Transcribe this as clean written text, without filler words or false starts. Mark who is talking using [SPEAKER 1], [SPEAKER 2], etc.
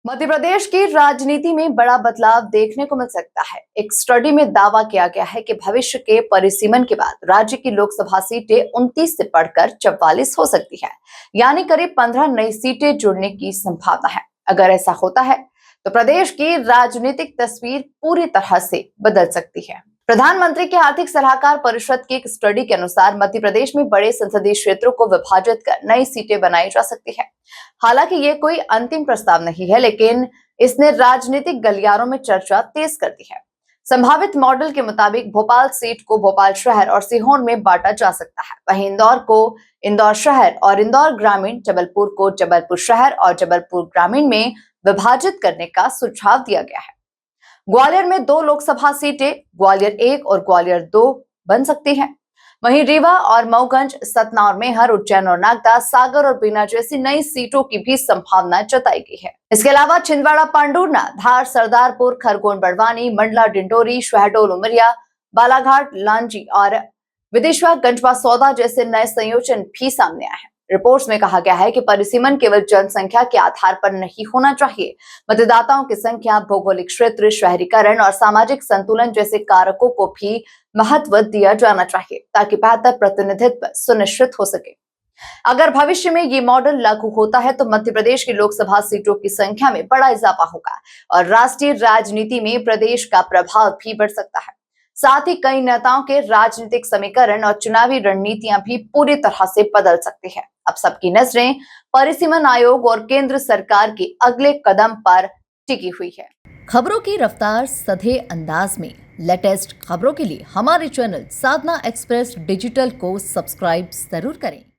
[SPEAKER 1] मध्य प्रदेश की राजनीति में बड़ा बदलाव देखने को मिल सकता है। एक स्टडी में दावा किया गया है कि भविष्य के परिसीमन के बाद राज्य की लोकसभा सीटें 29 से बढ़कर 44 हो सकती है, यानी करीब 15 नई सीटें जुड़ने की संभावना है। अगर ऐसा होता है तो प्रदेश की राजनीतिक तस्वीर पूरी तरह से बदल सकती है। प्रधानमंत्री के आर्थिक सलाहकार परिषद की एक स्टडी के अनुसार मध्य प्रदेश में बड़े संसदीय क्षेत्रों को विभाजित कर नई सीटें बनाई जा सकती है। हालांकि ये कोई अंतिम प्रस्ताव नहीं है, लेकिन इसने राजनीतिक गलियारों में चर्चा तेज कर दी है। संभावित मॉडल के मुताबिक भोपाल सीट को भोपाल शहर और सीहोर में बांटा जा सकता है। वहीं इंदौर को इंदौर शहर और इंदौर ग्रामीण, जबलपुर को जबलपुर शहर और जबलपुर ग्रामीण में विभाजित करने का सुझाव दिया गया है। ग्वालियर में 2 लोकसभा सीटें ग्वालियर 1 और ग्वालियर 2 बन सकती हैं। वहीं रीवा और मऊगंज, सतना और मेहर, उज्जैन और नागदा, सागर और बीना जैसी नई सीटों की भी संभावना जताई गई है। इसके अलावा छिंदवाड़ा, पांडुरना, धार, सरदारपुर, खरगोन, बड़वानी, मंडला, डिंडोरी, शहडोल, उमरिया, बालाघाट, लांजी और विदिशा, गंजवा सौदा जैसे नए संयोजन भी सामने आए हैं। रिपोर्ट्स में कहा गया है कि परिसीमन केवल जनसंख्या के आधार पर नहीं होना चाहिए। मतदाताओं की संख्या, भौगोलिक क्षेत्र, शहरीकरण और सामाजिक संतुलन जैसे कारकों को भी महत्व दिया जाना चाहिए, ताकि बेहतर प्रतिनिधित्व सुनिश्चित हो सके। अगर भविष्य में ये मॉडल लागू होता है तो मध्य प्रदेश की लोकसभा सीटों की संख्या में बड़ा इजाफा होगा और राष्ट्रीय राजनीति में प्रदेश का प्रभाव भी बढ़ सकता है। साथ ही कई नेताओं के राजनीतिक समीकरण और चुनावी रणनीतियां भी पूरी तरह से बदल सकती है। अब सबकी नजरें परिसीमन आयोग और केंद्र सरकार के अगले कदम पर टिकी हुई है।
[SPEAKER 2] खबरों की रफ्तार सधे अंदाज में लेटेस्ट खबरों के लिए हमारे चैनल साधना एक्सप्रेस डिजिटल को सब्सक्राइब जरूर करें।